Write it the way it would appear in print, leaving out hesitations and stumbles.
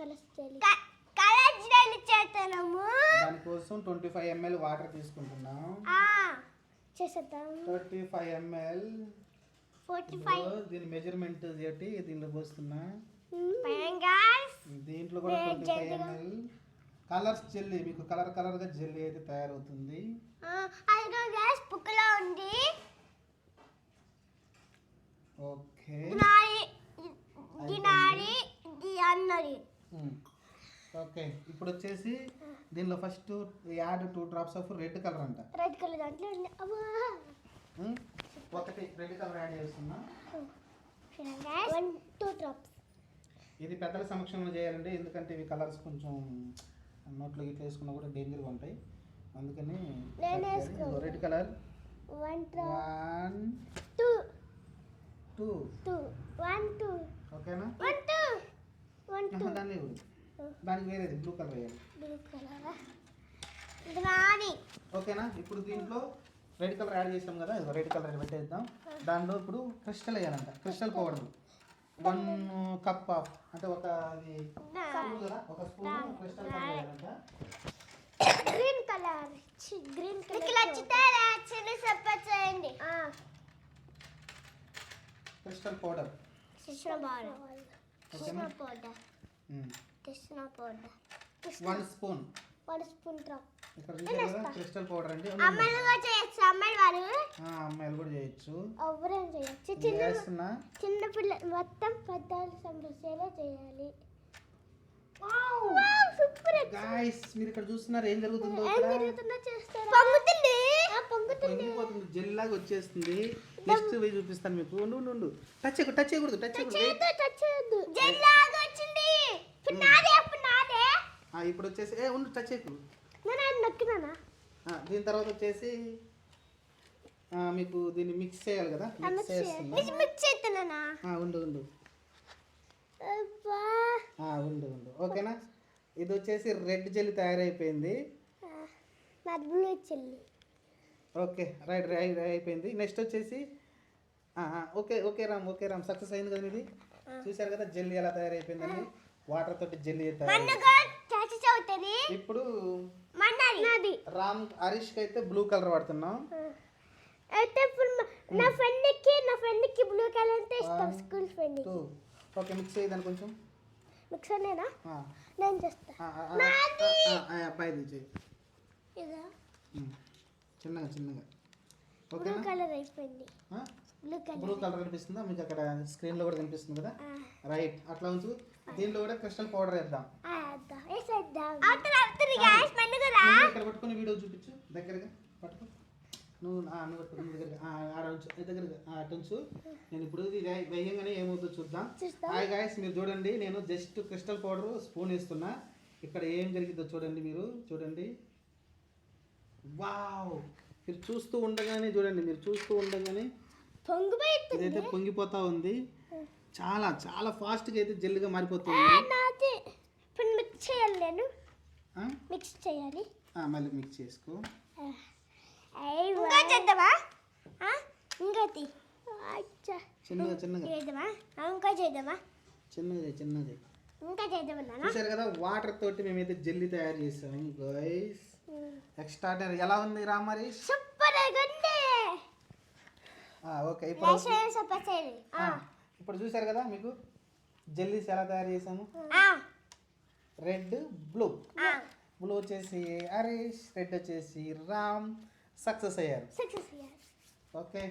Colours jelly చేస్తున్నాము. దానికోసం 25 ml water తీసుకుంటున్నాం. చేసేద్దాం. 35 ml 45. దీని మెజర్మెంట్ ఏంటి? దీనిలో పోస్తున్నా. గాయ్స్ దీంట్లో కూడా 25 ml కలర్స్ జెల్లీ, మీకు కలర్ గా జెల్లీ అయితే తయారవుతుంది. అదిగో గాయ్స్ బుక్లో ఉంది. ఓకే దినారి ది అన్నది. ఓకే ఇప్పుడు వచ్చేసి దీనిలో first add 2 drops of red colour అంట. రెడ్ కలర్ దాంట్లో ఉంది. ఒకటి రెడ్ కలర్ యాడ్ చేస్తున్నా. 2 drops. ఇది పెద్దల సమక్షంలో చేయాలండి, ఎందుకంటే ఇవి కలర్స్ కొంచెం నోట్లో ఇట్లా వేసుకున్నా కూడా డేంజర్గా ఉంటాయి. అందుకని రెడ్ కలర్ 1 drop 2 ఓకేనా? 1 2 దానికి వేరేది బ్లూ కలర్ వేయాలి. ఓకేనా? ఇప్పుడు దీంట్లో రెడ్ కలర్ యాడ్ చేసాం కదా, రెడ్ కలర్ పెట్టేద్దాం. దాంట్లో ఇప్పుడు క్రిస్టల్ వేయాలంట. క్రిస్టల్ పౌడర్ 1 cup ఆఫ్ అంటే ఒక స్పూన్ క్రిస్టల్ పౌడర్ వేయాలంట. గ్రీన్ కలర్ మీకు నచ్చితే చిల్లీ సపోర్ట్ చేయండి. క్రిస్టల్ పౌడర్ కృష్ణ పౌడర్ 1 స్పూన్. 1 spoon drop. ఇక్కడ చూసారు కదా క్రిస్టల్ పౌడర్ అండి. అమ్మాయిలు కూడా చేయొచ్చు. అమ్మాయిలు కూడా చేయొచ్చు. ఎవరైనా చేయొచ్చు. చిన్న పిల్ల మొత్తం 14 సంవత్సరాలే చేయాలి. సూపర్ గైస్, మీరు ఇక్కడ చూస్తున్నారు ఏం జరుగుతుందో. పొంగిపోతుంది, జెల్ లాగా వచ్చేస్తుంది. నెక్స్ట్ పోయి చూపిస్తాను మీకు. ఉండు టచ్ చేయకూడదు. ఇప్పుడు వచ్చేసి ఉండు టచ్ చేయకు. దీని తర్వాత వచ్చేసి మీకు దీన్ని మిక్స్ చేయాలి కదా. ఉండు ఓకేనా? ఇది వచ్చేసి రెడ్ జెల్లీ తయారైపోయింది. ఓకే రైట్ అయిపోయింది. నెక్స్ట్ వచ్చేసి ఓకే రామ్ సక్సెస్ అయింది కదా ఇది. చూసారు కదా జెల్లీ ఎలా తయారైపోయిందండి. వాటర్ తోటి జెల్లీ ఇప్పుడు రామ్ హరీష్ కి అయితే బ్లూ కలర్ వాడుతున్నాం. అయితే నా ఫ్రెండ్ కి బ్లూ కలర్ అంటే ఇష్టం. School friend. ఓకే మిక్స్ చేయదాని కొంచెం. మిక్స్ అనేనా? నేను చేస్తా. అబ్బాయిది చేయి చిన్నగా. బ్లూ కలర్ అయిపోయింది. బ్లూ కలర్ కనిపిస్తుందా మీకు? అక్కడ స్క్రీన్ లో కూడా కనిపిస్తుంది కదా. రైట్ అట్లా ఉంచు. దీనిలో కూడా క్రిస్టల్ పౌడర్ వేద్దాం. ఇక్కడ పట్టుకుని వీడియో చూపించు. దగ్గరగా పట్టుకో. నువ్వు పట్టుకో దగ్గరగా అటుంచు. నేను ఇప్పుడు ఇది వేయంగానే ఏమవుతుందో చూద్దాం. హాయ్ గాయస్, మీరు చూడండి. నేను జస్ట్ క్రిస్టల్ పౌడర్ స్పూన్ వేస్తున్నా. ఇక్కడ ఏం జరిగిందో చూడండి. మీరు చూడండి. వావ్, మీరు చూస్తూ ఉండగానే ఇదైతే పొంగిపోతా ఉంది. చాలా చాలా ఫాస్ట్గా అయితే జెల్లుగా మారిపోతుంది. మిక్స్ చేయాలి. మళ్ళీ మిక్స్ చేసుకో. చూసారు కదా వాటర్ తోటి మేమైతే జెల్లీ తయారు చేసాము గైస్. ఎక్స్ట్రాడనరీ. ఎలా ఉంది రామరి? సూపర్ ఉంది. ఓకే ఇప్పుడు చూసారు కదా మీకు జెల్లీస్ ఎలా తయారు చేసాము. రెడ్ బ్లూ వచ్చేసి హరీష్, రెడ్ వచ్చేసి రామ్. సక్సెస్ అయ్యారు. ఓకే.